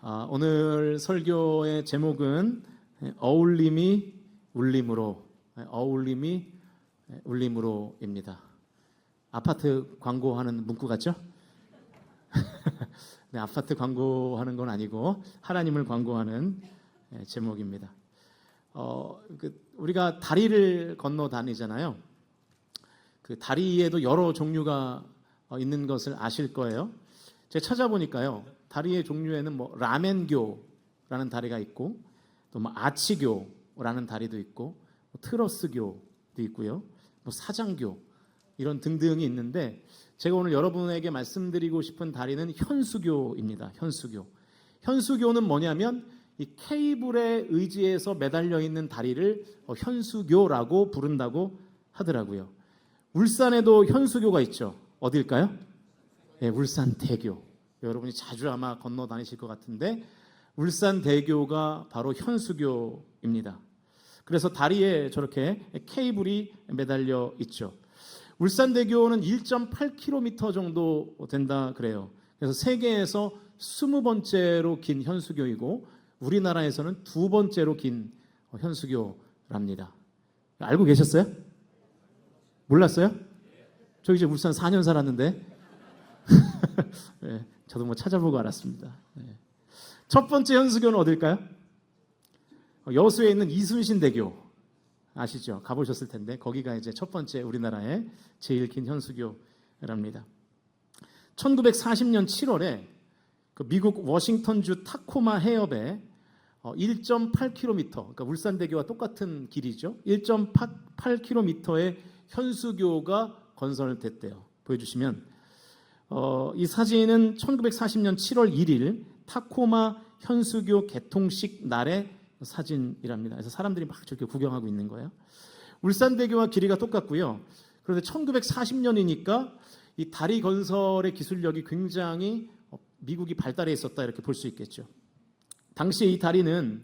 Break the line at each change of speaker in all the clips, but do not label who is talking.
오늘 설교의 제목은 어울림이 울림으로입니다. 아파트 광고하는 문구 같죠? 네, 아파트 광고하는 건 아니고 하나님을 광고하는 제목입니다. 우리가 다리를 건너 다니잖아요. 그 다리에도 여러 종류가 있는 것을 아실 거예요. 제가 찾아보니까요, 다리의 종류에는 라멘교라는 다리가 있고, 또 아치교라는 다리도 있고, 트러스교도 있고요, 사장교 이런 등등이 있는데, 제가 오늘 여러분에게 말씀드리고 싶은 다리는 현수교입니다. 현수교는 뭐냐면 이 케이블에 의지해서 매달려 있는 다리를 현수교라고 부른다고 하더라고요. 울산에도 현수교가 있죠. 어딜까요? 네, 울산대교. 여러분이 자주 아마 건너 다니실 것 같은데 울산대교가 바로 현수교입니다. 그래서 다리에 저렇게 케이블이 매달려 있죠. 울산대교는 1.8km 정도 된다 그래요. 그래서 세계에서 20번째로 긴 현수교이고 우리나라에서는 2번째로 긴 현수교랍니다. 알고 계셨어요? 몰랐어요? 저 이제 울산 4년 살았는데 네, 저도 찾아보고 알았습니다. 네. 첫 번째 현수교는 어딜까요? 여수에 있는 이순신대교 아시죠? 가보셨을 텐데 거기가 이제 첫 번째 우리나라의 제일 긴 현수교랍니다. 1940년 7월에 미국 워싱턴주 타코마 해협에 1.8km, 그러니까 울산대교와 똑같은 길이죠. 1.8km의 현수교가 건설됐대요. 보여주시면 이 사진은 1940년 7월 1일 타코마 현수교 개통식 날의 사진이랍니다. 그래서 사람들이 막 저렇게 구경하고 있는 거예요. 울산대교와 길이가 똑같고요. 그런데 1940년이니까 이 다리 건설의 기술력이 굉장히 미국이 발달해 있었다 이렇게 볼 수 있겠죠. 당시 이 다리는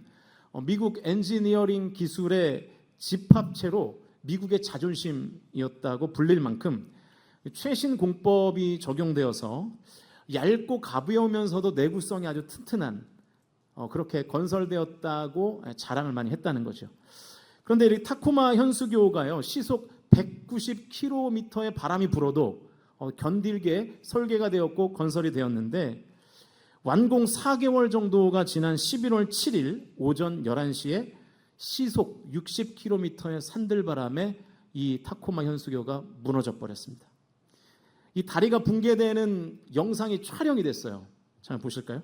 미국 엔지니어링 기술의 집합체로 미국의 자존심이었다고 불릴 만큼 최신 공법이 적용되어서 얇고 가벼우면서도 내구성이 아주 튼튼한 그렇게 건설되었다고 자랑을 많이 했다는 거죠. 그런데 이 타코마 현수교가요, 시속 190km의 바람이 불어도 견딜게 설계가 되었고 건설이 되었는데 완공 4개월 정도가 지난 11월 7일 오전 11시에 시속 60km의 산들바람에 이 타코마 현수교가 무너져 버렸습니다. 이 다리가 붕괴되는 영상이 촬영이 됐어요. 잠깐 보실까요?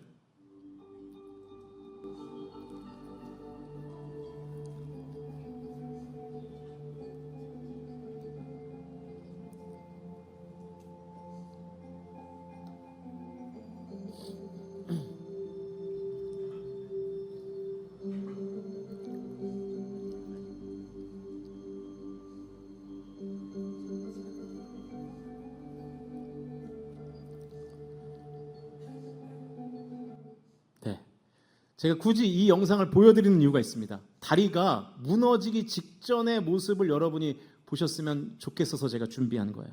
제가 굳이 이 영상을 보여드리는 이유가 있습니다. 다리가 무너지기 직전의 모습을 여러분이 보셨으면 좋겠어서 제가 준비한 거예요.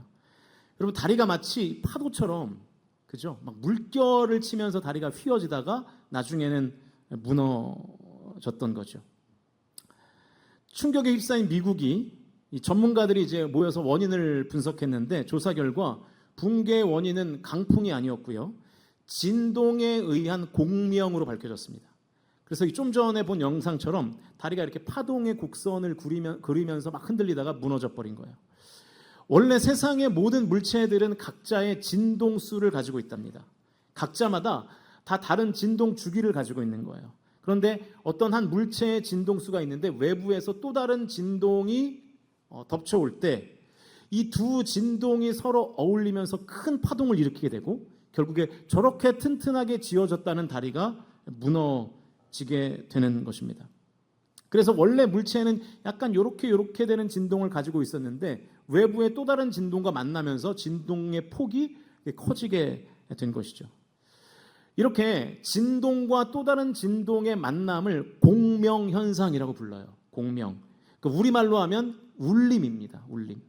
여러분, 다리가 마치 파도처럼, 그죠? 막 물결을 치면서 다리가 휘어지다가 나중에는 무너졌던 거죠. 충격에 휩싸인 미국이 이 전문가들이 이제 모여서 원인을 분석했는데 조사 결과 붕괴 원인은 강풍이 아니었고요, 진동에 의한 공명으로 밝혀졌습니다. 그래서 좀 전에 본 영상처럼 다리가 이렇게 파동의 곡선을 그리면서 막 흔들리다가 무너져 버린 거예요. 원래 세상의 모든 물체들은 각자의 진동수를 가지고 있답니다. 각자마다 다 다른 진동 주기를 가지고 있는 거예요. 그런데 어떤 한 물체의 진동수가 있는데 외부에서 또 다른 진동이 덮쳐올 때 이 두 진동이 서로 어울리면서 큰 파동을 일으키게 되고 결국에 저렇게 튼튼하게 지어졌다는 다리가 무너지게 되는 것입니다. 그래서 원래 물체는 약간 요렇게 되는 진동을 가지고 있었는데 외부의 또 다른 진동과 만나면서 진동의 폭이 커지게 된 것이죠. 이렇게 진동과 또 다른 진동의 만남을 공명현상이라고 불러요. 공명. 우리말로 하면 울림입니다. 울림.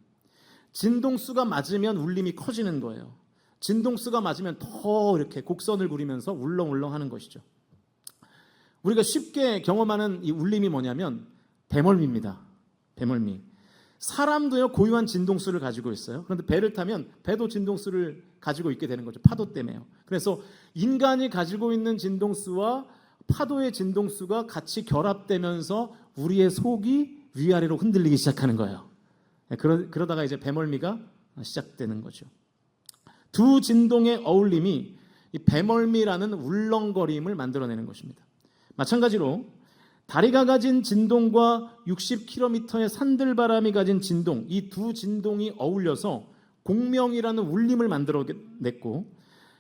진동수가 맞으면 울림이 커지는 거예요. 진동수가 맞으면 더 이렇게 곡선을 그리면서 울렁울렁 하는 것이죠. 우리가 쉽게 경험하는 이 울림이 뭐냐면 배멀미입니다. 배멀미. 사람도요 고유한 진동수를 가지고 있어요. 그런데 배를 타면 배도 진동수를 가지고 있게 되는 거죠. 파도 때문에요. 그래서 인간이 가지고 있는 진동수와 파도의 진동수가 같이 결합되면서 우리의 속이 위아래로 흔들리기 시작하는 거예요. 그러다가 이제 배멀미가 시작되는 거죠. 두 진동의 어울림이 이 배멀미라는 울렁거림을 만들어내는 것입니다. 마찬가지로 다리가 가진 진동과 60km의 산들바람이 가진 진동, 이 두 진동이 어울려서 공명이라는 울림을 만들어냈고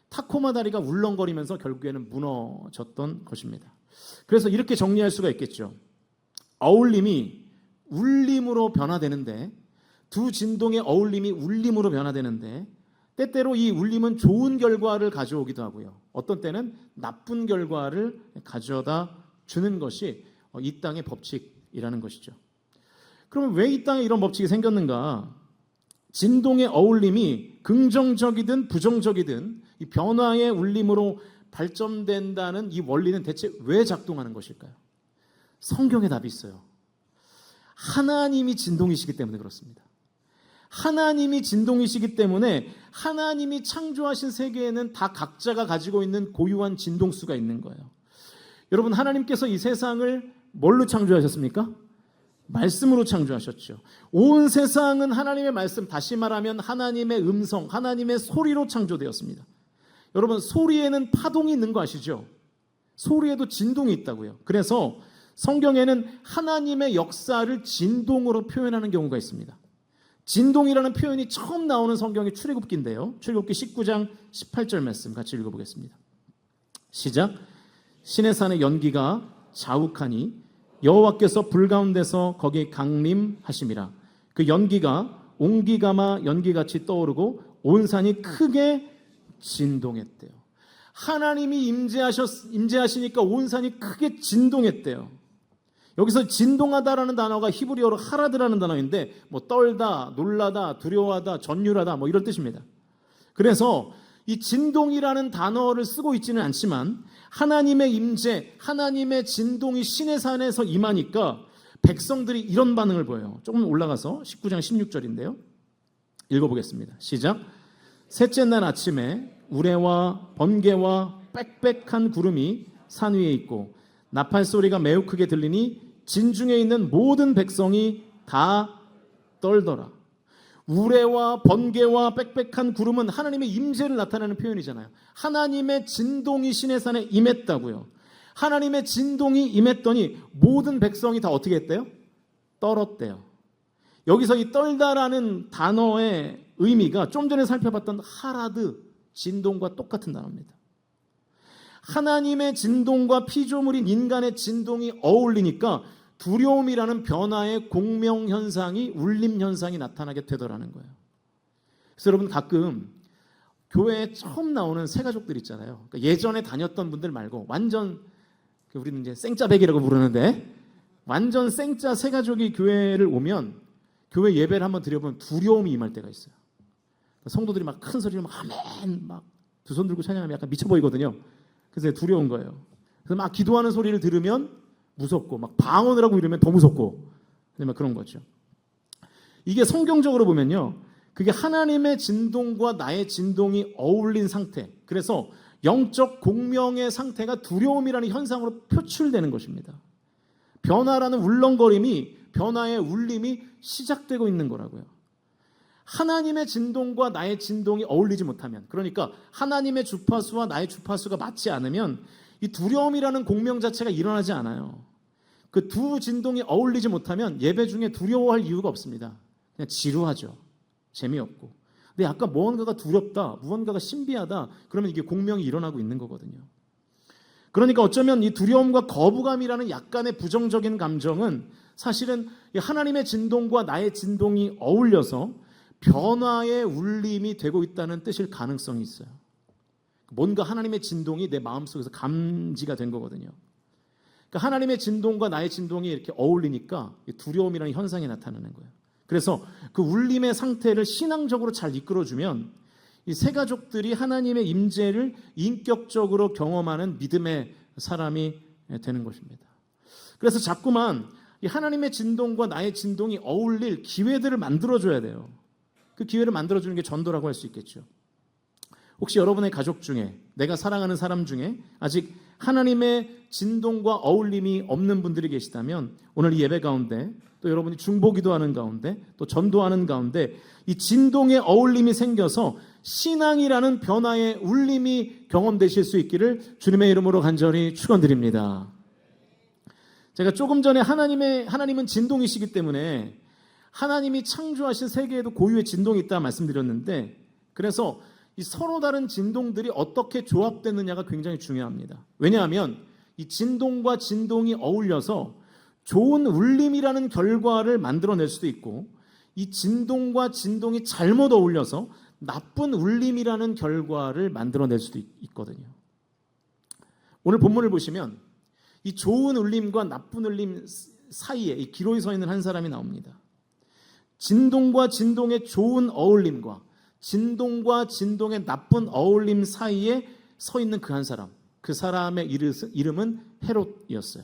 타코마 다리가 울렁거리면서 결국에는 무너졌던 것입니다. 그래서 이렇게 정리할 수가 있겠죠. 어울림이 울림으로 변화되는데, 두 진동의 어울림이 울림으로 변화되는데 때때로 이 울림은 좋은 결과를 가져오기도 하고요. 어떤 때는 나쁜 결과를 가져다 주는 것이 이 땅의 법칙이라는 것이죠. 그러면 왜 이 땅에 이런 법칙이 생겼는가? 진동의 어울림이 긍정적이든 부정적이든 이 변화의 울림으로 발전된다는 이 원리는 대체 왜 작동하는 것일까요? 성경에 답이 있어요. 하나님이 진동이시기 때문에 그렇습니다. 하나님이 진동이시기 때문에 하나님이 창조하신 세계에는 다 각자가 가지고 있는 고유한 진동수가 있는 거예요. 여러분, 하나님께서 이 세상을 뭘로 창조하셨습니까? 말씀으로 창조하셨죠. 온 세상은 하나님의 말씀, 다시 말하면 하나님의 음성, 하나님의 소리로 창조되었습니다. 여러분, 소리에는 파동이 있는 거 아시죠? 소리에도 진동이 있다고요. 그래서 성경에는 하나님의 역사를 진동으로 표현하는 경우가 있습니다. 진동이라는 표현이 처음 나오는 성경이 출애굽기인데요. 출애굽기 19장 18절 말씀 같이 읽어보겠습니다. 시작. 시내산의 연기가 자욱하니 여호와께서 불 가운데서 거기 강림하심이라. 그 연기가 옹기가마 연기같이 떠오르고 온 산이 크게 진동했대요. 하나님이 임재하시니까 온 산이 크게 진동했대요. 여기서 진동하다라는 단어가 히브리어로 하라드라는 단어인데 떨다, 놀라다, 두려워하다, 전율하다 이런 뜻입니다. 그래서 이 진동이라는 단어를 쓰고 있지는 않지만 하나님의 임재, 하나님의 진동이 시내산에서 임하니까 백성들이 이런 반응을 보여요. 조금 올라가서 19장 16절인데요. 읽어보겠습니다. 시작. 셋째 날 아침에 우레와 번개와 빽빽한 구름이 산 위에 있고 나팔 소리가 매우 크게 들리니 진중에 있는 모든 백성이 다 떨더라. 우레와 번개와 빽빽한 구름은 하나님의 임재를 나타내는 표현이잖아요. 하나님의 진동이 시내산에 임했다고요. 하나님의 진동이 임했더니 모든 백성이 다 어떻게 했대요? 떨었대요. 여기서 이 떨다라는 단어의 의미가 좀 전에 살펴봤던 하라드, 진동과 똑같은 단어입니다. 하나님의 진동과 피조물인 인간의 진동이 어울리니까 두려움이라는 변화의 공명현상이, 울림현상이 나타나게 되더라는 거예요. 그래서 여러분, 가끔 교회에 처음 나오는 새가족들 있잖아요. 그러니까 예전에 다녔던 분들 말고 완전, 우리는 이제 생짜배기라고 부르는데 완전 생짜 새가족이 교회를 오면 교회 예배를 한번 드려보면 두려움이 임할 때가 있어요. 성도들이 막 큰 소리로 막 아멘 막 두 손 들고 찬양하면 약간 미쳐 보이거든요. 그래서 두려운 거예요. 그래서 막 기도하는 소리를 들으면 무섭고 막 방언을 하고 이러면 더 무섭고 막 그런 거죠. 이게 성경적으로 보면요, 그게 하나님의 진동과 나의 진동이 어울린 상태, 그래서 영적 공명의 상태가 두려움이라는 현상으로 표출되는 것입니다. 변화라는 울렁거림이, 변화의 울림이 시작되고 있는 거라고요. 하나님의 진동과 나의 진동이 어울리지 못하면, 그러니까 하나님의 주파수와 나의 주파수가 맞지 않으면 이 두려움이라는 공명 자체가 일어나지 않아요. 그 두 진동이 어울리지 못하면 예배 중에 두려워할 이유가 없습니다. 그냥 지루하죠. 재미없고. 근데 약간 무언가가 두렵다, 무언가가 신비하다, 그러면 이게 공명이 일어나고 있는 거거든요. 그러니까 어쩌면 이 두려움과 거부감이라는 약간의 부정적인 감정은 사실은 하나님의 진동과 나의 진동이 어울려서 변화의 울림이 되고 있다는 뜻일 가능성이 있어요. 뭔가 하나님의 진동이 내 마음속에서 감지가 된 거거든요. 그러니까 하나님의 진동과 나의 진동이 이렇게 어울리니까 두려움이라는 현상이 나타나는 거예요. 그래서 그 울림의 상태를 신앙적으로 잘 이끌어주면 이 세 가족들이 하나님의 임재를 인격적으로 경험하는 믿음의 사람이 되는 것입니다. 그래서 자꾸만 이 하나님의 진동과 나의 진동이 어울릴 기회들을 만들어줘야 돼요. 그 기회를 만들어주는 게 전도라고 할 수 있겠죠. 혹시 여러분의 가족 중에, 내가 사랑하는 사람 중에 아직 하나님의 진동과 어울림이 없는 분들이 계시다면 오늘 이 예배 가운데, 또 여러분이 중보기도하는 가운데, 또 전도하는 가운데 이 진동의 어울림이 생겨서 신앙이라는 변화의 울림이 경험되실 수 있기를 주님의 이름으로 간절히 축원드립니다. 제가 조금 전에 하나님은 진동이시기 때문에 하나님이 창조하신 세계에도 고유의 진동이 있다 말씀드렸는데, 그래서 이 서로 다른 진동들이 어떻게 조합되느냐가 굉장히 중요합니다. 왜냐하면 이 진동과 진동이 어울려서 좋은 울림이라는 결과를 만들어낼 수도 있고, 이 진동과 진동이 잘못 어울려서 나쁜 울림이라는 결과를 만들어낼 수도 있거든요. 오늘 본문을 보시면 이 좋은 울림과 나쁜 울림 사이에 이 기로에 서 있는 한 사람이 나옵니다. 진동과 진동의 좋은 어울림과 진동과 진동의 나쁜 어울림 사이에 서 있는 그 한 사람, 그 사람의 이름은 헤롯이었어요.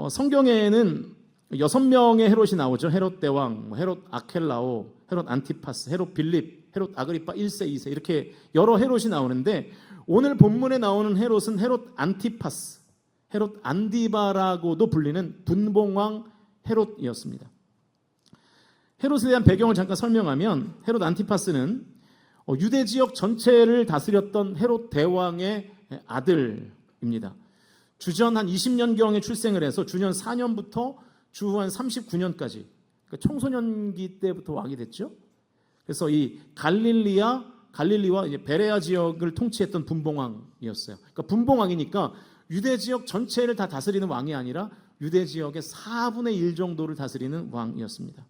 성경에는 6명의 헤롯이 나오죠. 헤롯 대왕, 헤롯 아켈라오, 헤롯 안티파스, 헤롯 빌립, 헤롯 아그리파 1세, 2세 이렇게 여러 헤롯이 나오는데, 오늘 본문에 나오는 헤롯은 헤롯 안티파스, 헤롯 안디바라고도 불리는 분봉왕 헤롯이었습니다. 헤롯에 대한 배경을 잠깐 설명하면, 헤롯 안티파스는 유대 지역 전체를 다스렸던 헤롯 대왕의 아들입니다. 주전 한 20년경에 출생을 해서 주년 4년부터 주후 한 39년까지, 그러니까 청소년기 때부터 왕이 됐죠. 그래서 이 갈릴리와 이제 베레아 지역을 통치했던 분봉왕이었어요. 그러니까 분봉왕이니까 유대 지역 전체를 다 다스리는 왕이 아니라 유대 지역의 4분의 1 정도를 다스리는 왕이었습니다.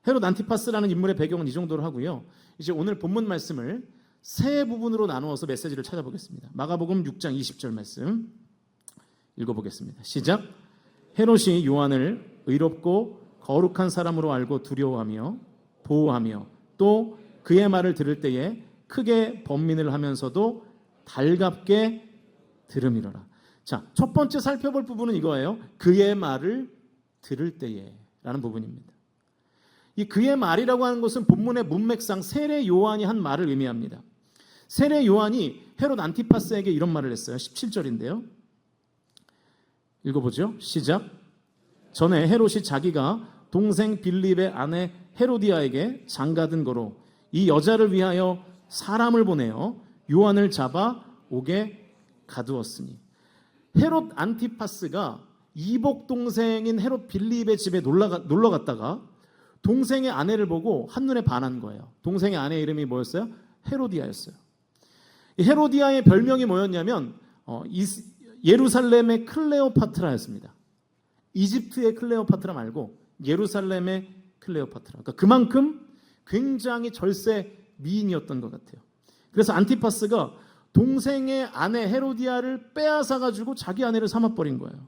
헤롯 안티파스라는 인물의 배경은 이 정도로 하고요. 이제 오늘 본문 말씀을 세 부분으로 나누어서 메시지를 찾아보겠습니다. 마가복음 6장 20절 말씀 읽어보겠습니다. 시작. 헤롯이 요한을 의롭고 거룩한 사람으로 알고 두려워하며 보호하며 또 그의 말을 들을 때에 크게 번민을 하면서도 달갑게 들음이러라. 자, 첫 번째 살펴볼 부분은 이거예요. 그의 말을 들을 때에 라는 부분입니다. 이 그의 말이라고 하는 것은 본문의 문맥상 세례 요한이 한 말을 의미합니다. 세례 요한이 헤롯 안티파스에게 이런 말을 했어요. 17절인데요. 읽어보죠. 시작. 전에 헤롯이 자기가 동생 빌립의 아내 헤로디아에게 장가든 거로 이 여자를 위하여 사람을 보내어 요한을 잡아 옥에 가두었으니, 헤롯 안티파스가 이복 동생인 헤롯 빌립의 집에 놀러 갔다가 동생의 아내를 보고 한눈에 반한 거예요. 동생의 아내 이름이 뭐였어요? 헤로디아였어요. 이 헤로디아의 별명이 뭐였냐면 예루살렘의 클레오파트라였습니다. 이집트의 클레오파트라 말고 예루살렘의 클레오파트라. 그러니까 그만큼 굉장히 절세 미인이었던 것 같아요. 그래서 안티파스가 동생의 아내 헤로디아를 빼앗아가지고 자기 아내를 삼아버린 거예요.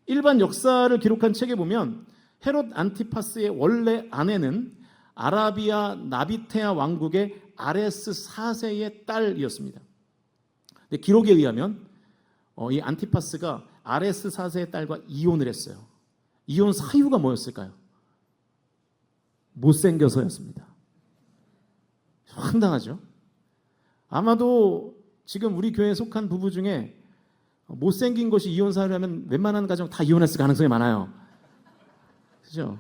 일반 역사를 기록한 책에 보면 헤롯 안티파스의 원래 아내는 아라비아 나비테아 왕국의 아레스 4세의 딸이었습니다. 근데 기록에 의하면 이 안티파스가 아레스 4세의 딸과 이혼을 했어요. 이혼 사유가 뭐였을까요? 못생겨서였습니다. 황당하죠? 아마도 지금 우리 교회에 속한 부부 중에 못생긴 것이 이혼 사유라면 웬만한 가정 다 이혼했을 가능성이 많아요. 그죠?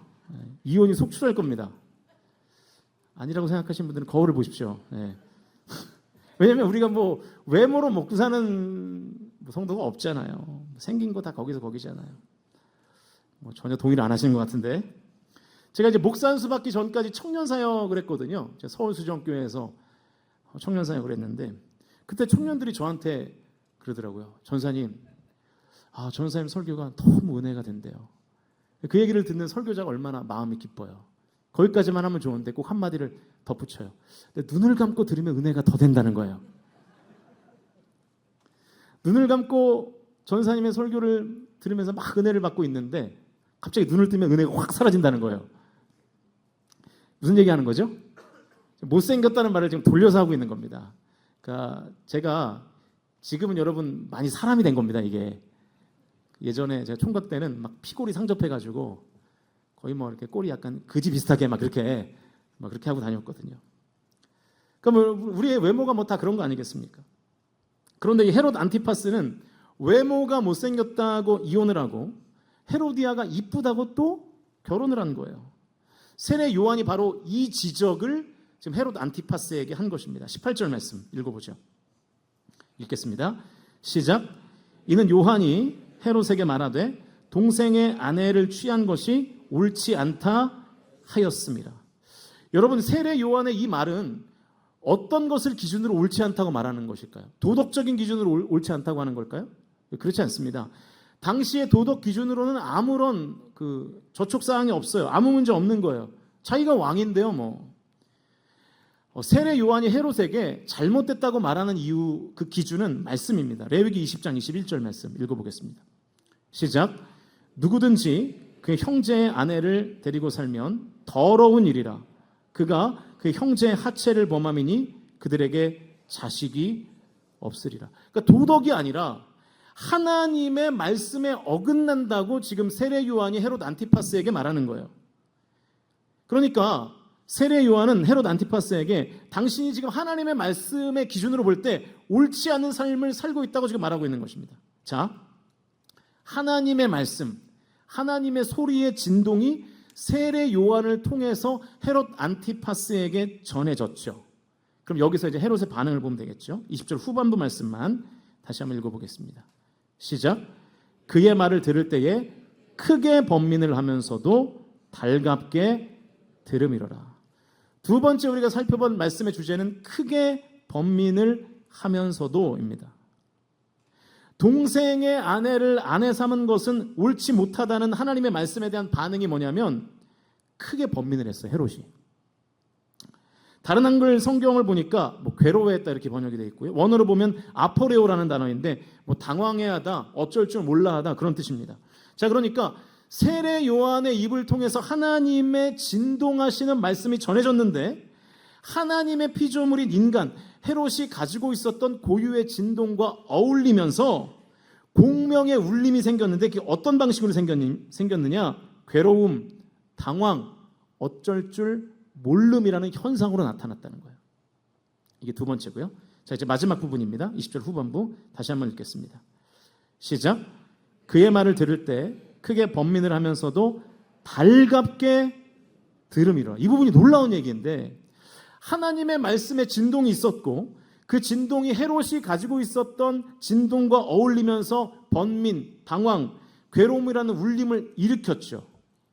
이혼이 속출할 겁니다. 아니라고 생각하시는 분들은 거울을 보십시오. 네. 왜냐하면 우리가 뭐 외모로 먹고 사는 성도가 없잖아요. 생긴 거 다 거기서 거기잖아요. 뭐 전혀 동의를 안 하시는 것 같은데, 제가 이제 목사 안수 받기 전까지 청년 사역을 했거든요. 제가 서울수정교회에서 청년 사역을 했는데, 그때 청년들이 저한테 그러더라고요. 전사님, 전사님 설교가 너무 은혜가 된대요. 그 얘기를 듣는 설교자가 얼마나 마음이 기뻐요. 거기까지만 하면 좋은데 꼭 한마디를 덧붙여요. 근데 눈을 감고 들으면 은혜가 더 된다는 거예요. 눈을 감고 전사님의 설교를 들으면서 막 은혜를 받고 있는데 갑자기 눈을 뜨면 은혜가 확 사라진다는 거예요. 무슨 얘기하는 거죠? 못생겼다는 말을 지금 돌려서 하고 있는 겁니다. 그러니까 제가 지금은 여러분 많이 사람이 된 겁니다, 이게. 예전에 제가 총각 때는 막 피골이 상접해가지고 거의 뭐 이렇게 꼴이 약간 그지 비슷하게 막 그렇게 하고 다녔거든요. 그럼 우리의 외모가 뭐 다 그런 거 아니겠습니까? 그런데 이 헤롯 안티파스는 외모가 못생겼다고 이혼을 하고 헤로디아가 이쁘다고 또 결혼을 한 거예요. 세례 요한이 바로 이 지적을 지금 헤롯 안티파스에게 한 것입니다. 18절 말씀 읽어보죠. 읽겠습니다. 시작. 이는 요한이 헤롯에게 말하되 동생의 아내를 취한 것이 옳지 않다 하였습니다. 여러분, 세례 요한의 이 말은 어떤 것을 기준으로 옳지 않다고 말하는 것일까요? 도덕적인 기준으로 옳지 않다고 하는 걸까요? 그렇지 않습니다. 당시의 도덕 기준으로는 아무런 저촉사항이 없어요. 아무 문제 없는 거예요. 자기가 왕인데요, 뭐. 세례 요한이 헤롯에게 잘못됐다고 말하는 이유, 그 기준은 말씀입니다. 레위기 20장 21절 말씀 읽어보겠습니다. 시작. 누구든지 그 형제의 아내를 데리고 살면 더러운 일이라. 그가 그 형제의 하체를 범함이니 그들에게 자식이 없으리라. 그러니까 도덕이 아니라 하나님의 말씀에 어긋난다고 지금 세례 요한이 헤롯 안티파스에게 말하는 거예요. 그러니까 세례 요한은 헤롯 안티파스에게 당신이 지금 하나님의 말씀의 기준으로 볼 때 옳지 않은 삶을 살고 있다고 지금 말하고 있는 것입니다. 자, 하나님의 말씀, 하나님의 소리의 진동이 세례 요한을 통해서 헤롯 안티파스에게 전해졌죠. 그럼 여기서 이제 헤롯의 반응을 보면 되겠죠. 20절 후반부 말씀만 다시 한번 읽어보겠습니다. 시작. 그의 말을 들을 때에 크게 번민을 하면서도 달갑게 들음이로라. 두 번째 우리가 살펴본 말씀의 주제는 크게 번민을 하면서도입니다. 동생의 아내를 아내 삼은 것은 옳지 못하다는 하나님의 말씀에 대한 반응이 뭐냐면 크게 번민을 했어요, 헤롯이. 다른 한글 성경을 보니까 괴로워했다 이렇게 번역이 되어 있고요. 원어로 보면 아포레오라는 단어인데 당황해하다, 어쩔 줄 몰라하다 그런 뜻입니다. 자, 그러니까 세례 요한의 입을 통해서 하나님의 진동하시는 말씀이 전해졌는데 하나님의 피조물인 인간 헤롯이 가지고 있었던 고유의 진동과 어울리면서 공명의 울림이 생겼는데 그게 어떤 방식으로 생겼느냐? 괴로움, 당황, 어쩔 줄 모름이라는 현상으로 나타났다는 거예요. 이게 두 번째고요. 자, 이제 마지막 부분입니다. 20절 후반부 다시 한번 읽겠습니다. 시작. 그의 말을 들을 때 크게 번민을 하면서도 달갑게 들음이라. 이 부분이 놀라운 얘기인데 하나님의 말씀에 진동이 있었고 그 진동이 헤롯이 가지고 있었던 진동과 어울리면서 번민, 당황, 괴로움이라는 울림을 일으켰죠.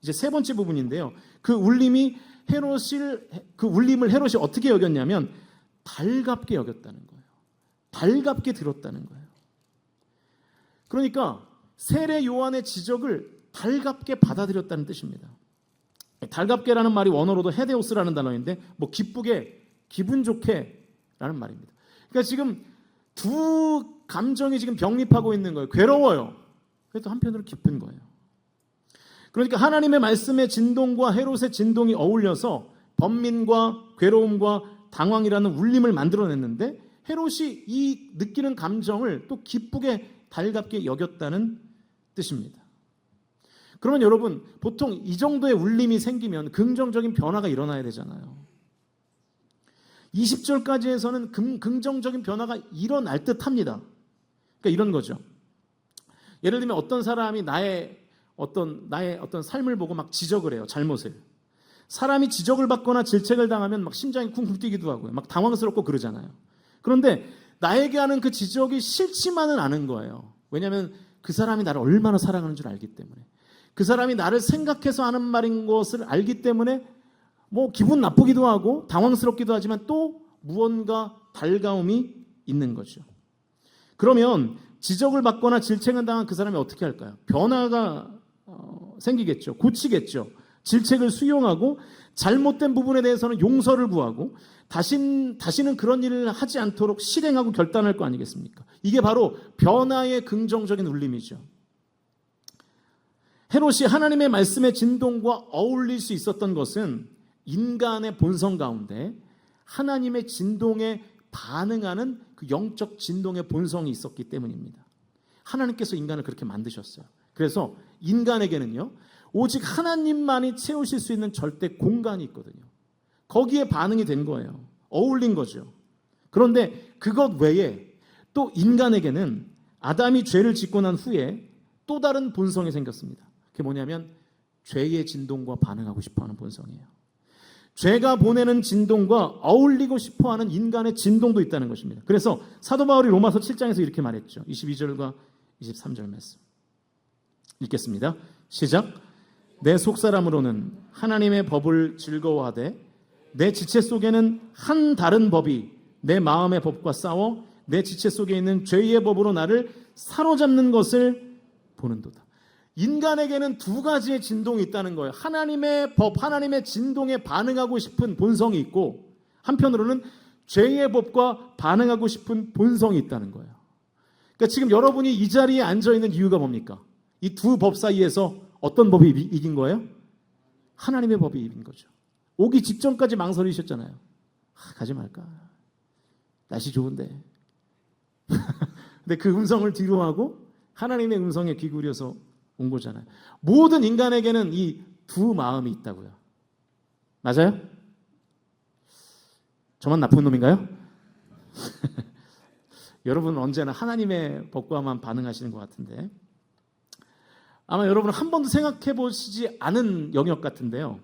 이제 세 번째 부분인데요. 그 울림을 헤롯이 어떻게 여겼냐면 달갑게 여겼다는 거예요. 달갑게 들었다는 거예요. 그러니까 세례 요한의 지적을 달갑게 받아들였다는 뜻입니다. 달갑게라는 말이 원어로도 헤데오스라는 단어인데 기쁘게, 기분 좋게 라는 말입니다. 그러니까 지금 두 감정이 지금 병립하고 있는 거예요. 괴로워요. 그래도 한편으로 기쁜 거예요. 그러니까 하나님의 말씀의 진동과 헤롯의 진동이 어울려서 번민과 괴로움과 당황이라는 울림을 만들어냈는데 헤롯이 이 느끼는 감정을 또 기쁘게 달갑게 여겼다는 뜻입니다. 그러면 여러분, 보통 이 정도의 울림이 생기면 긍정적인 변화가 일어나야 되잖아요. 20절까지에서는 긍정적인 변화가 일어날 듯합니다. 그러니까 이런 거죠. 예를 들면 어떤 사람이 나의 어떤 삶을 보고 막 지적을 해요. 잘못을. 사람이 지적을 받거나 질책을 당하면 막 심장이 쿵쿵 뛰기도 하고요. 막 당황스럽고 그러잖아요. 그런데 나에게 하는 그 지적이 싫지만은 않은 거예요. 왜냐하면 그 사람이 나를 얼마나 사랑하는 줄 알기 때문에. 그 사람이 나를 생각해서 하는 말인 것을 알기 때문에 기분 나쁘기도 하고 당황스럽기도 하지만 또 무언가 달가움이 있는 거죠. 그러면 지적을 받거나 질책을 당한 그 사람이 어떻게 할까요? 변화가 생기겠죠. 고치겠죠. 질책을 수용하고 잘못된 부분에 대해서는 용서를 구하고 다시는 그런 일을 하지 않도록 실행하고 결단할 거 아니겠습니까? 이게 바로 변화의 긍정적인 울림이죠. 헤롯이 하나님의 말씀의 진동과 어울릴 수 있었던 것은 인간의 본성 가운데 하나님의 진동에 반응하는 그 영적 진동의 본성이 있었기 때문입니다. 하나님께서 인간을 그렇게 만드셨어요. 그래서 인간에게는요, 오직 하나님만이 채우실 수 있는 절대 공간이 있거든요. 거기에 반응이 된 거예요. 어울린 거죠. 그런데 그것 외에 또 인간에게는 아담이 죄를 짓고 난 후에 또 다른 본성이 생겼습니다. 그게 뭐냐면 죄의 진동과 반응하고 싶어하는 본성이에요. 죄가 보내는 진동과 어울리고 싶어하는 인간의 진동도 있다는 것입니다. 그래서 사도 바울이 로마서 7장에서 이렇게 말했죠. 22절과 23절 말씀 읽겠습니다. 시작. 내 속사람으로는 하나님의 법을 즐거워하되 내 지체 속에는 한 다른 법이 내 마음의 법과 싸워 내 지체 속에 있는 죄의 법으로 나를 사로잡는 것을 보는도다. 인간에게는 두 가지의 진동이 있다는 거예요. 하나님의 법, 하나님의 진동에 반응하고 싶은 본성이 있고, 한편으로는 죄의 법과 반응하고 싶은 본성이 있다는 거예요. 그러니까 지금 여러분이 이 자리에 앉아 있는 이유가 뭡니까? 이 두 법 사이에서 어떤 법이 이긴 거예요? 하나님의 법이 이긴 거죠. 오기 직전까지 망설이셨잖아요. 가지 말까? 날씨 좋은데. 근데 그 음성을 뒤로 하고 하나님의 음성에 귀 기울여서 온 거잖아요. 모든 인간에게는 이 두 마음이 있다고요. 맞아요? 저만 나쁜 놈인가요? 여러분은 언제나 하나님의 법과만 반응하시는 것 같은데, 아마 여러분은 한 번도 생각해 보시지 않은 영역 같은데요.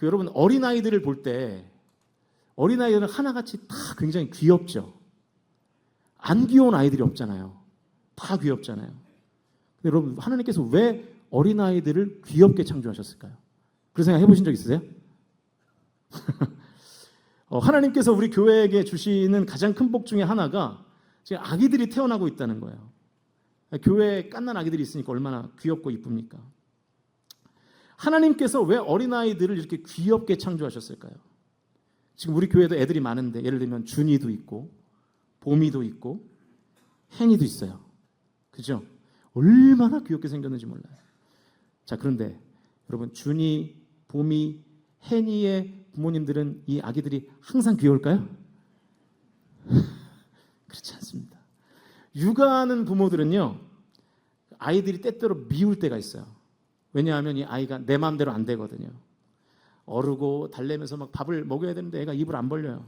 여러분 어린아이들을 볼 때 어린아이들은 하나같이 다 굉장히 귀엽죠. 안 귀여운 아이들이 없잖아요. 다 귀엽잖아요. 근데 여러분, 하나님께서 왜 어린아이들을 귀엽게 창조하셨을까요? 그런 생각 해보신 적 있으세요? 하나님께서 우리 교회에게 주시는 가장 큰 복 중에 하나가 지금 아기들이 태어나고 있다는 거예요. 교회에 갓난 아기들이 있으니까 얼마나 귀엽고 이쁩니까? 하나님께서 왜 어린아이들을 이렇게 귀엽게 창조하셨을까요? 지금 우리 교회도 애들이 많은데, 예를 들면 준이도 있고 봄이도 있고 혜니도 있어요. 그죠? 얼마나 귀엽게 생겼는지 몰라요. 자, 그런데 여러분, 준이, 봄이, 혜니의 부모님들은 이 아기들이 항상 귀여울까요? 그렇지 않습니다. 육아하는 부모들은요, 아이들이 때때로 미울 때가 있어요. 왜냐하면 이 아이가 내 마음대로 안 되거든요. 어르고 달래면서 막 밥을 먹여야 되는데 애가 입을 안 벌려요.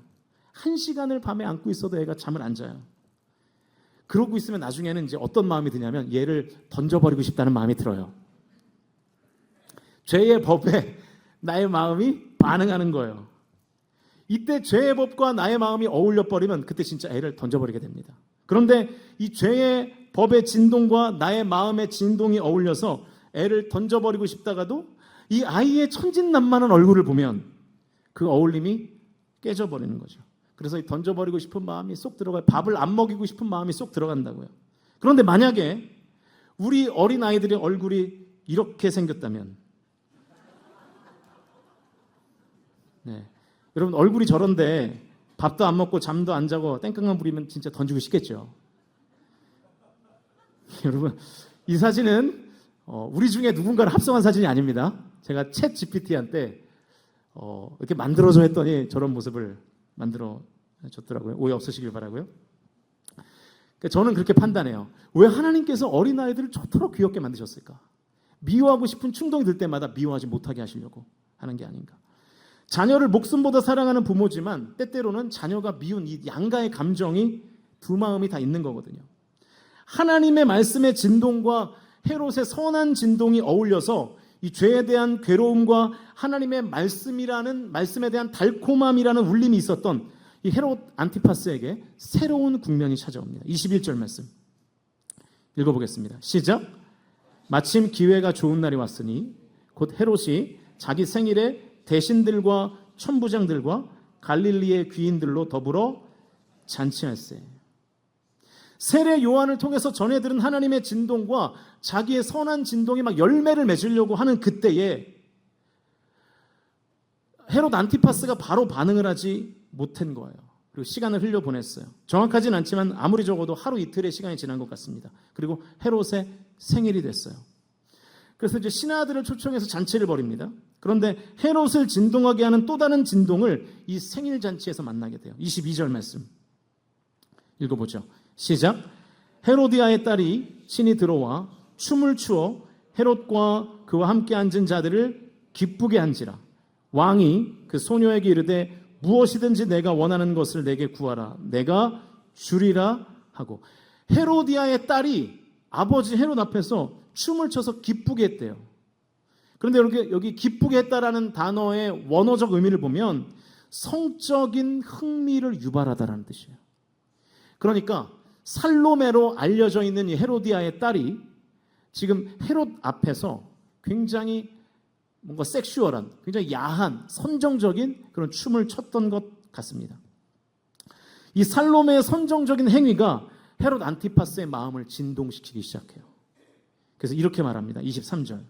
1시간을 밤에 안고 있어도 애가 잠을 안 자요. 그러고 있으면 나중에는 이제 어떤 마음이 드냐면 얘를 던져버리고 싶다는 마음이 들어요. 죄의 법에 나의 마음이 반응하는 거예요. 이때 죄의 법과 나의 마음이 어울려 버리면 그때 진짜 애를 던져버리게 됩니다. 그런데 이 죄의 법의 진동과 나의 마음의 진동이 어울려서 애를 던져버리고 싶다가도 이 아이의 천진난만한 얼굴을 보면 그 어울림이 깨져버리는 거죠. 그래서 이 던져버리고 싶은 마음이 쏙 들어가요. 밥을 안 먹이고 싶은 마음이 쏙 들어간다고요. 그런데 만약에 우리 어린아이들의 얼굴이 이렇게 생겼다면, 네, 여러분 얼굴이 저런데 밥도 안 먹고 잠도 안 자고 땡깡만 부리면 진짜 던지고 싶겠죠. 여러분, 이 사진은 우리 중에 누군가를 합성한 사진이 아닙니다. 제가 챗 GPT한테 이렇게 만들어줘 했더니 저런 모습을 만들어 줬더라고요. 오해 없으시길 바라고요. 그러니까 저는 그렇게 판단해요. 왜 하나님께서 어린아이들을 저토록 귀엽게 만드셨을까? 미워하고 싶은 충동이 들 때마다 미워하지 못하게 하시려고 하는 게 아닌가. 자녀를 목숨보다 사랑하는 부모지만 때때로는 자녀가 미운 이 양가의 감정이 두 마음이 다 있는 거거든요. 하나님의 말씀의 진동과 헤롯의 선한 진동이 어울려서 이 죄에 대한 괴로움과 하나님의 말씀에 대한 달콤함이라는 울림이 있었던 이 헤롯 안티파스에게 새로운 국면이 찾아옵니다. 21절 말씀 읽어보겠습니다. 시작. 마침 기회가 좋은 날이 왔으니 곧 헤롯이 자기 생일에 대신들과 천부장들과 갈릴리의 귀인들로 더불어 잔치할세. 세례 요한을 통해서 전해들은 하나님의 진동과 자기의 선한 진동이 막 열매를 맺으려고 하는 그때에 헤롯 안티파스가 바로 반응을 하지 못한 거예요. 그리고 시간을 흘려보냈어요. 정확하진 않지만 아무리 적어도 하루 이틀의 시간이 지난 것 같습니다. 그리고 헤롯의 생일이 됐어요. 그래서 이제 신하들을 초청해서 잔치를 벌입니다. 그런데 헤롯을 진동하게 하는 또 다른 진동을 이 생일 잔치에서 만나게 돼요. 22절 말씀 읽어보죠. 시작. 헤로디아의 딸이 친히 들어와 춤을 추어 헤롯과 그와 함께 앉은 자들을 기쁘게 한지라. 왕이 그 소녀에게 이르되 무엇이든지 내가 원하는 것을 내게 구하라. 내가 주리라 하고. 헤로디아의 딸이 아버지 헤롯 앞에서 춤을 춰서 기쁘게 했대요. 그런데 여기 기쁘게 했다라는 단어의 원어적 의미를 보면 성적인 흥미를 유발하다라는 뜻이에요. 그러니까 살로메로 알려져 있는 이 헤로디아의 딸이 지금 헤롯 앞에서 굉장히 뭔가 섹슈얼한, 굉장히 야한, 선정적인 그런 춤을 췄던 것 같습니다. 이 살로메의 선정적인 행위가 헤롯 안티파스의 마음을 진동시키기 시작해요. 그래서 이렇게 말합니다. 23절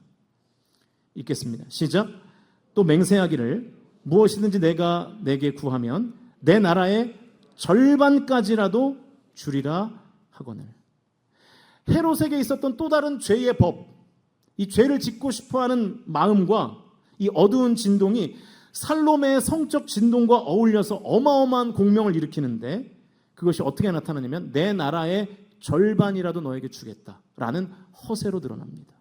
읽겠습니다. 시작. 또 맹세하기를 무엇이든지 내가 내게 구하면 내 나라의 절반까지라도 주리라 하거늘. 헤롯에게 있었던 또 다른 죄의 법, 이 죄를 짓고 싶어하는 마음과 이 어두운 진동이 살로메의 성적 진동과 어울려서 어마어마한 공명을 일으키는데 그것이 어떻게 나타나냐면 내 나라의 절반이라도 너에게 주겠다라는 허세로 드러납니다.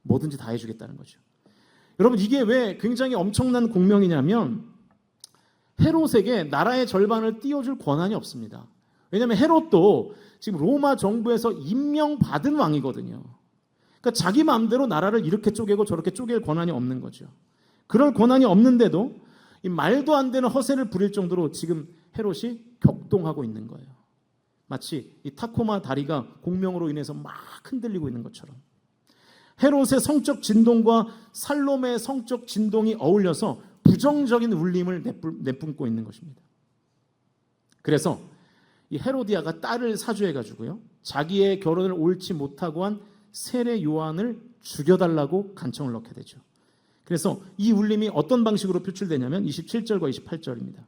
뭐든지 다 해주겠다는 거죠. 여러분 이게 왜 굉장히 엄청난 공명이냐면 헤롯에게 나라의 절반을 띄워줄 권한이 없습니다. 왜냐하면 헤롯도 지금 로마 정부에서 임명받은 왕이거든요. 그러니까 자기 마음대로 나라를 이렇게 쪼개고 저렇게 쪼갤 권한이 없는 거죠. 그럴 권한이 없는데도 이 말도 안 되는 허세를 부릴 정도로 지금 헤롯이 격동하고 있는 거예요. 마치 이 타코마 다리가 공명으로 인해서 막 흔들리고 있는 것처럼 헤롯의 성적 진동과 살로메의 성적 진동이 어울려서 부정적인 울림을 내뿜고 있는 것입니다. 그래서 이 헤로디아가 딸을 사주해가지고요, 자기의 결혼을 옳지 못하고 한 세례 요한을 죽여달라고 간청을 넣게 되죠. 그래서 이 울림이 어떤 방식으로 표출되냐면 27절과 28절입니다.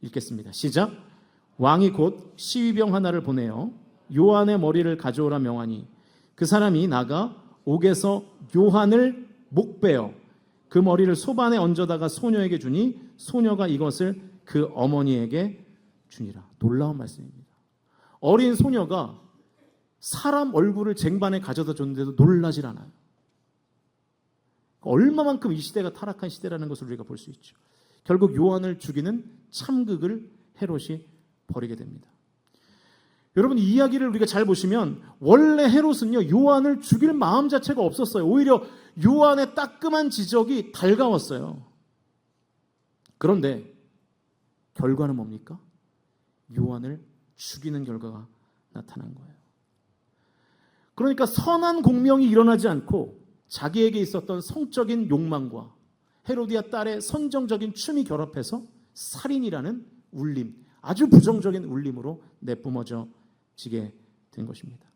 읽겠습니다. 시작. 왕이 곧 시위병 하나를 보내어 요한의 머리를 가져오라 명하니 그 사람이 나가 옥에서 요한을 목베어 그 머리를 소반에 얹어다가 소녀에게 주니 소녀가 이것을 그 어머니에게 주니라. 놀라운 말씀입니다. 어린 소녀가 사람 얼굴을 쟁반에 가져다 줬는데도 놀라질 않아요. 얼마만큼 이 시대가 타락한 시대라는 것을 우리가 볼 수 있죠. 결국 요한을 죽이는 참극을 헤롯이 벌이게 됩니다. 여러분 이 이야기를 우리가 잘 보시면 원래 헤롯은요 요한을 죽일 마음 자체가 없었어요. 오히려 요한의 따끔한 지적이 달가웠어요. 그런데 결과는 뭡니까? 요한을 죽이는 결과가 나타난 거예요. 그러니까 선한 공명이 일어나지 않고 자기에게 있었던 성적인 욕망과 헤로디아 딸의 선정적인 춤이 결합해서 살인이라는 울림, 아주 부정적인 울림으로 내뿜어지게 된 것입니다.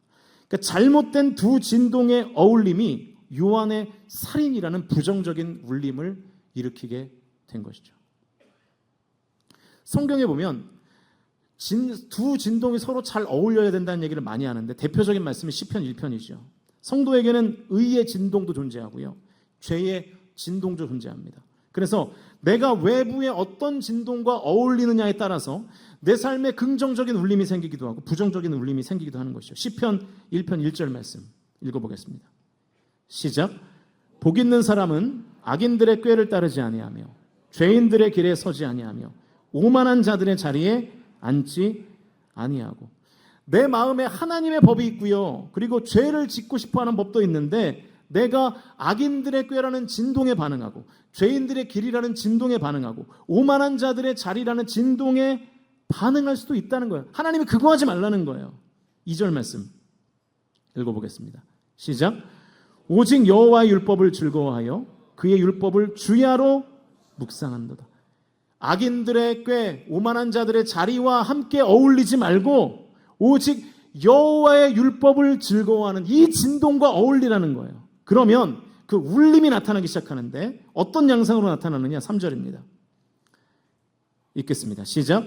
그러니까 잘못된 두 진동의 어울림이 요한의 살인이라는 부정적인 울림을 일으키게 된 것이죠. 성경에 보면 두 진동이 서로 잘 어울려야 된다는 얘기를 많이 하는데 대표적인 말씀이 시편 1편이죠. 성도에게는 의의 진동도 존재하고요, 죄의 진동도 존재합니다. 그래서 내가 외부의 어떤 진동과 어울리느냐에 따라서 내 삶에 긍정적인 울림이 생기기도 하고 부정적인 울림이 생기기도 하는 것이죠. 시편 1편 1절 말씀 읽어보겠습니다. 시작. 복 있는 사람은 악인들의 꾀를 따르지 아니하며 죄인들의 길에 서지 아니하며 오만한 자들의 자리에 앉지 아니하고. 내 마음에 하나님의 법이 있고요, 그리고 죄를 짓고 싶어하는 법도 있는데 내가 악인들의 꾀라는 진동에 반응하고 죄인들의 길이라는 진동에 반응하고 오만한 자들의 자리라는 진동에 반응할 수도 있다는 거예요. 하나님이 그거 하지 말라는 거예요. 2절 말씀 읽어보겠습니다. 시작. 오직 여호와의 율법을 즐거워하여 그의 율법을 주야로 묵상한도다. 악인들의 꾀, 오만한 자들의 자리와 함께 어울리지 말고 오직 여호와의 율법을 즐거워하는 이 진동과 어울리라는 거예요. 그러면 그 울림이 나타나기 시작하는데 어떤 양상으로 나타나느냐? 3절입니다. 읽겠습니다. 시작.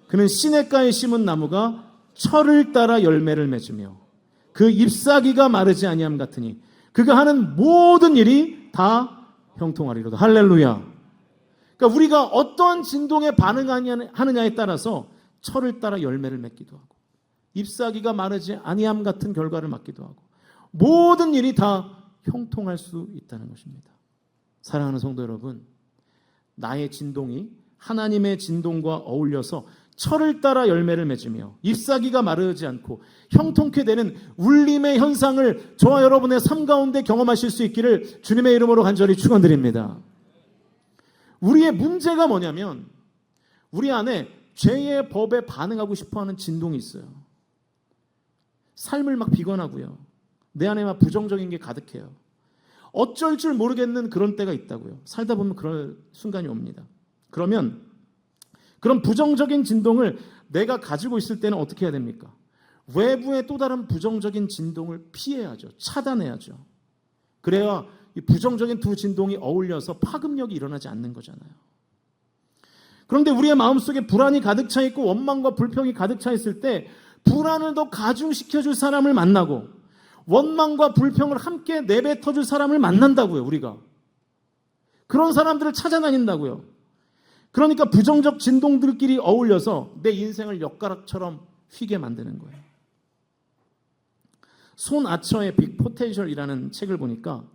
그는 시냇가에 심은 나무가 철을 따라 열매를 맺으며 그 잎사귀가 마르지 아니함 같으니 그가 하는 모든 일이 다 형통하리로다. 할렐루야. 그러니까 우리가 어떤 진동에 반응하느냐에 따라서 철을 따라 열매를 맺기도 하고 잎사귀가 마르지 아니함 같은 결과를 맞기도 하고 모든 일이 다 형통할 수 있다는 것입니다. 사랑하는 성도 여러분, 나의 진동이 하나님의 진동과 어울려서 철을 따라 열매를 맺으며 잎사귀가 마르지 않고 형통케 되는 울림의 현상을 저와 여러분의 삶 가운데 경험하실 수 있기를 주님의 이름으로 간절히 축원드립니다. 우리의 문제가 뭐냐면 우리 안에 죄의 법에 반응하고 싶어하는 진동이 있어요. 삶을 막 비관하고요. 내 안에 막 부정적인 게 가득해요. 어쩔 줄 모르겠는 그런 때가 있다고요. 살다 보면 그런 순간이 옵니다. 그러면 그런 부정적인 진동을 내가 가지고 있을 때는 어떻게 해야 됩니까? 외부의 또 다른 부정적인 진동을 피해야죠. 차단해야죠. 그래야 이 부정적인 두 진동이 어울려서 파급력이 일어나지 않는 거잖아요. 그런데 우리의 마음속에 불안이 가득 차 있고 원망과 불평이 가득 차 있을 때 불안을 더 가중시켜줄 사람을 만나고 원망과 불평을 함께 내뱉어줄 사람을 만난다고요. 우리가 그런 사람들을 찾아다닌다고요. 그러니까 부정적 진동들끼리 어울려서 내 인생을 엿가락처럼 휘게 만드는 거예요. 손 아처의 빅 포텐셜이라는 책을 보니까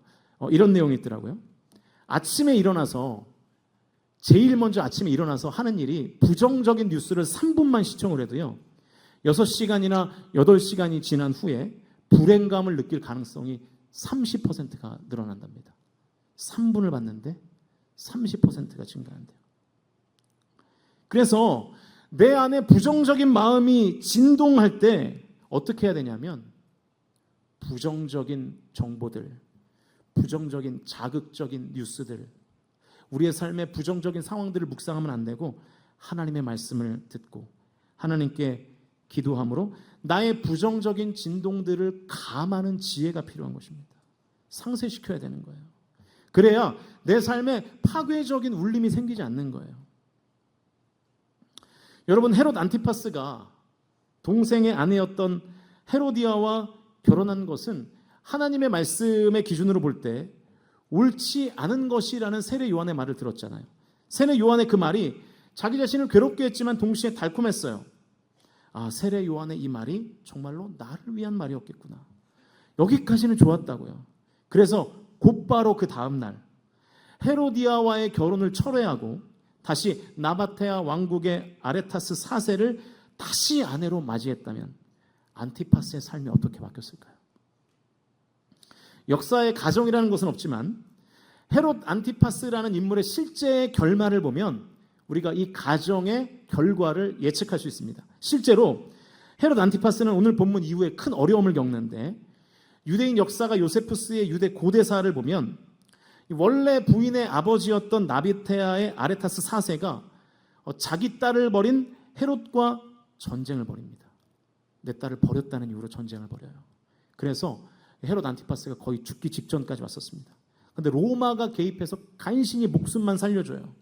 이런 내용이 있더라고요. 아침에 일어나서 제일 먼저 아침에 일어나서 하는 일이 부정적인 뉴스를 3분만 시청을 해도요. 6시간이나 8시간이 지난 후에 불행감을 느낄 가능성이 30%가 늘어난답니다. 3분을 봤는데 30%가 증가한대요. 그래서 내 안에 부정적인 마음이 진동할 때 어떻게 해야 되냐면 부정적인 정보들, 부정적인 자극적인 뉴스들, 우리의 삶의 부정적인 상황들을 묵상하면 안 되고 하나님의 말씀을 듣고 하나님께 기도함으로 나의 부정적인 진동들을 감하는 지혜가 필요한 것입니다. 상쇄시켜야 되는 거예요. 그래야 내 삶에 파괴적인 울림이 생기지 않는 거예요. 여러분, 헤롯 안티파스가 동생의 아내였던 헤로디아와 결혼한 것은 하나님의 말씀의 기준으로 볼 때 옳지 않은 것이라는 세례 요한의 말을 들었잖아요. 세례 요한의 그 말이 자기 자신을 괴롭게 했지만 동시에 달콤했어요. 아, 세례 요한의 이 말이 정말로 나를 위한 말이었겠구나. 여기까지는 좋았다고요. 그래서 곧바로 그 다음 날 헤로디아와의 결혼을 철회하고 다시 나바테아 왕국의 아레타스 4세를 다시 아내로 맞이했다면 안티파스의 삶이 어떻게 바뀌었을까요? 역사의 가정이라는 것은 없지만 헤롯 안티파스라는 인물의 실제 결말을 보면 우리가 이 가정의 결과를 예측할 수 있습니다. 실제로 헤롯 안티파스는 오늘 본문 이후에 큰 어려움을 겪는데 유대인 역사가 요세푸스의 유대 고대사를 보면 원래 부인의 아버지였던 나비테아의 아레타스 4세가 자기 딸을 버린 헤롯과 전쟁을 벌입니다. 내 딸을 버렸다는 이유로 전쟁을 벌여요. 그래서 헤롯 안티파스가 거의 죽기 직전까지 왔었습니다. 그런데 로마가 개입해서 간신히 목숨만 살려줘요.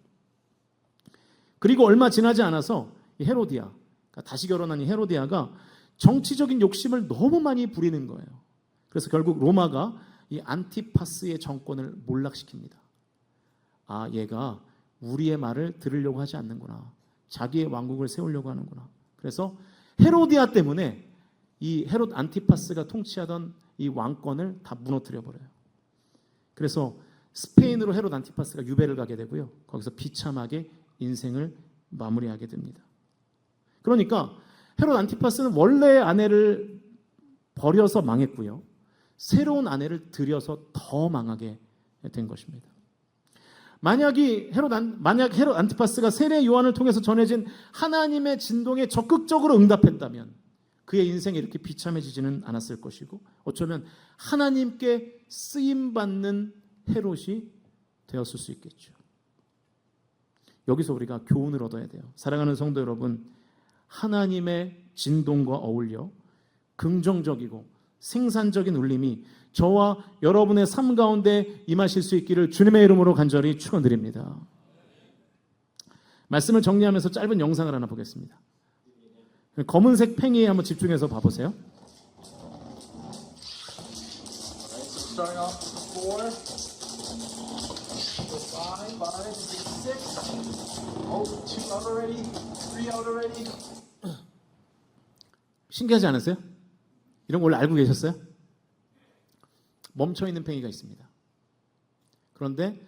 그리고 얼마 지나지 않아서 이 헤로디아, 그러니까 다시 결혼한 이 헤로디아가 정치적인 욕심을 너무 많이 부리는 거예요. 그래서 결국 로마가 이 안티파스의 정권을 몰락시킵니다. 아, 얘가 우리의 말을 들으려고 하지 않는구나. 자기의 왕국을 세우려고 하는구나. 그래서 헤로디아 때문에 이 헤롯 안티파스가 통치하던 이 왕권을 다 무너뜨려 버려요. 그래서 스페인으로 헤롯 안티파스가 유배를 가게 되고요. 거기서 비참하게 인생을 마무리하게 됩니다. 그러니까 헤롯 안티파스는 원래의 아내를 버려서 망했고요. 새로운 아내를 들여서 더 망하게 된 것입니다. 만약 헤롯 안티파스가 세례 요한을 통해서 전해진 하나님의 진동에 적극적으로 응답했다면 그의 인생이 이렇게 비참해지지는 않았을 것이고 어쩌면 하나님께 쓰임받는 헤롯이 되었을 수 있겠죠. 여기서 우리가 교훈을 얻어야 돼요. 사랑하는 성도 여러분, 하나님의 진동과 어울려 긍정적이고 생산적인 울림이 저와 여러분의 삶 가운데 임하실 수 있기를 주님의 이름으로 간절히 축원드립니다. 말씀을 정리하면서 짧은 영상을 하나 보겠습니다. 검은색 팽이에 한번 집중해서 봐보세요.
starting off with 4, with 5, 6. Oh, 2 out already, 3 out already.
신기하지 않으세요? 이런 거 원래 알고 계셨어요? 멈춰있는 팽이가 있습니다. 그런데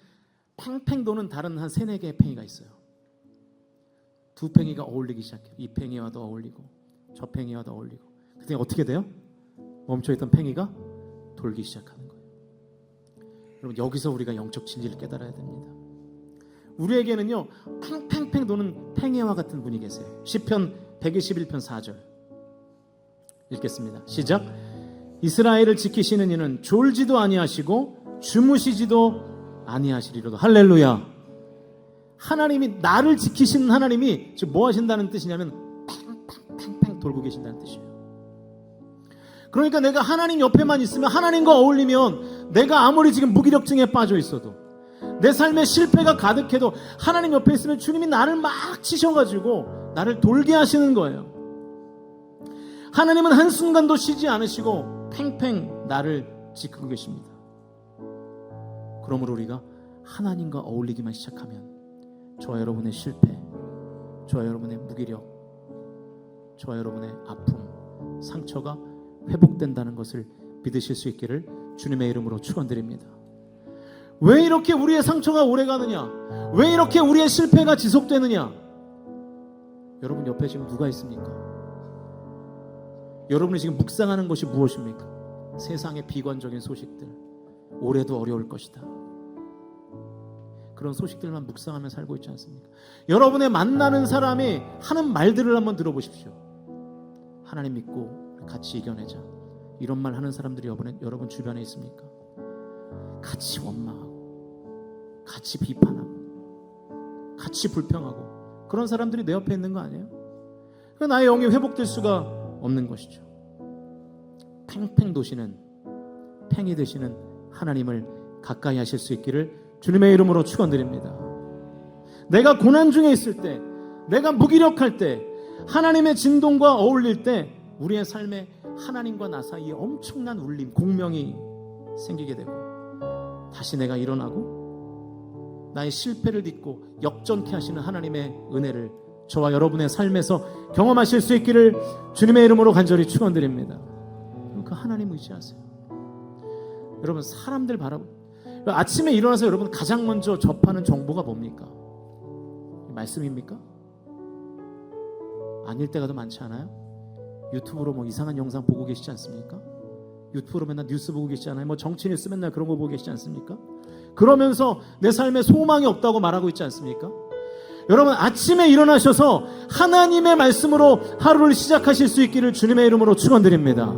팽팽 도는 다른 한 3, 4개의 팽이가 있어요. 두 팽이가 어울리기 시작해요. 이 팽이와도 어울리고 저 팽이와도 어울리고. 그때 어떻게 돼요? 멈춰있던 팽이가 돌기 시작하는 거예요. 여러분, 여기서 우리가 영적 진리를 깨달아야 됩니다. 우리에게는요, 팽팽팽 도는 팽이와 같은 분이 계세요. 시편 121편 4절 읽겠습니다. 시작. 이스라엘을 지키시는 이는 졸지도 아니하시고 주무시지도 아니하시리로다. 할렐루야. 하나님이, 나를 지키시는 하나님이 지금 뭐 하신다는 뜻이냐면 팽팽팽팽 돌고 계신다는 뜻이에요. 그러니까 내가 하나님 옆에만 있으면, 하나님과 어울리면, 내가 아무리 지금 무기력증에 빠져 있어도, 내 삶에 실패가 가득해도 하나님 옆에 있으면 주님이 나를 막 치셔가지고 나를 돌게 하시는 거예요. 하나님은 한순간도 쉬지 않으시고 팽팽 나를 지키고 계십니다. 그러므로 우리가 하나님과 어울리기만 시작하면 저와 여러분의 실패, 저와 여러분의 무기력, 저와 여러분의 아픔, 상처가 회복된다는 것을 믿으실 수 있기를 주님의 이름으로 축원드립니다. 왜 이렇게 우리의 상처가 오래가느냐? 왜 이렇게 우리의 실패가 지속되느냐? 여러분 옆에 지금 누가 있습니까? 여러분이 지금 묵상하는 것이 무엇입니까? 세상의 비관적인 소식들, 올해도 어려울 것이다, 그런 소식들만 묵상하며 살고 있지 않습니까? 여러분의 만나는 사람이 하는 말들을 한번 들어보십시오. 하나님 믿고 같이 이겨내자, 이런 말 하는 사람들이 여러분 주변에 있습니까? 같이 원망하고 같이 비판하고 같이 불평하고 그런 사람들이 내 옆에 있는 거 아니에요? 나의 영이 회복될 수가 없는 것이죠. 팽팽 도시는, 팽이 되시는 하나님을 가까이 하실 수 있기를 주님의 이름으로 축원드립니다. 내가 고난 중에 있을 때, 내가 무기력할 때, 하나님의 진동과 어울릴 때 우리의 삶에 하나님과 나 사이에 엄청난 울림, 공명이 생기게 되고, 다시 내가 일어나고 나의 실패를 딛고 역전케 하시는 하나님의 은혜를 저와 여러분의 삶에서 경험하실 수 있기를 주님의 이름으로 간절히 축원드립니다. 그 하나님 의지하세요. 여러분, 사람들 아침에 일어나서 여러분 가장 먼저 접하는 정보가 뭡니까? 말씀입니까? 아닐 때가 더 많지 않아요? 유튜브로 뭐 이상한 영상 보고 계시지 않습니까? 유튜브로 맨날 뉴스 보고 계시지 않아요? 뭐 정치 뉴스 맨날 그런 거 보고 계시지 않습니까? 그러면서 내 삶에 소망이 없다고 말하고 있지 않습니까? 여러분, 아침에 일어나셔서 하나님의 말씀으로 하루를 시작하실 수 있기를 주님의 이름으로 축원드립니다.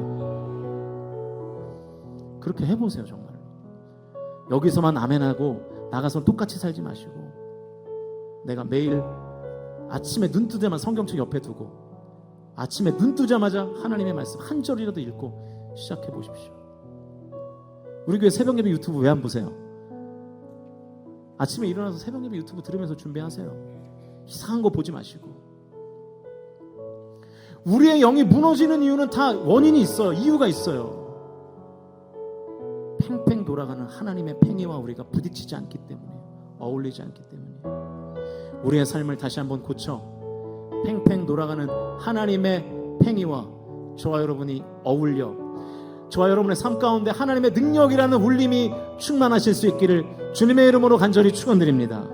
그렇게 해보세요. 정말 여기서만 아멘하고 나가서 똑같이 살지 마시고, 내가 매일 아침에 눈 뜨자마자 성경책 옆에 두고 아침에 눈 뜨자마자 하나님의 말씀 한 절이라도 읽고 시작해 보십시오. 우리 교회 새벽예배 유튜브 왜 안 보세요? 아침에 일어나서 새벽예배 유튜브 들으면서 준비하세요. 이상한 거 보지 마시고. 우리의 영이 무너지는 이유는 다 원인이 있어요. 이유가 있어요. 팽팽 돌아가는 하나님의 팽이와 우리가 부딪히지 않기 때문에, 어울리지 않기 때문에. 우리의 삶을 다시 한번 고쳐 팽팽 돌아가는 하나님의 팽이와 저와 여러분이 어울려 저와 여러분의 삶 가운데 하나님의 능력이라는 울림이 충만하실 수 있기를 주님의 이름으로 간절히 축원드립니다.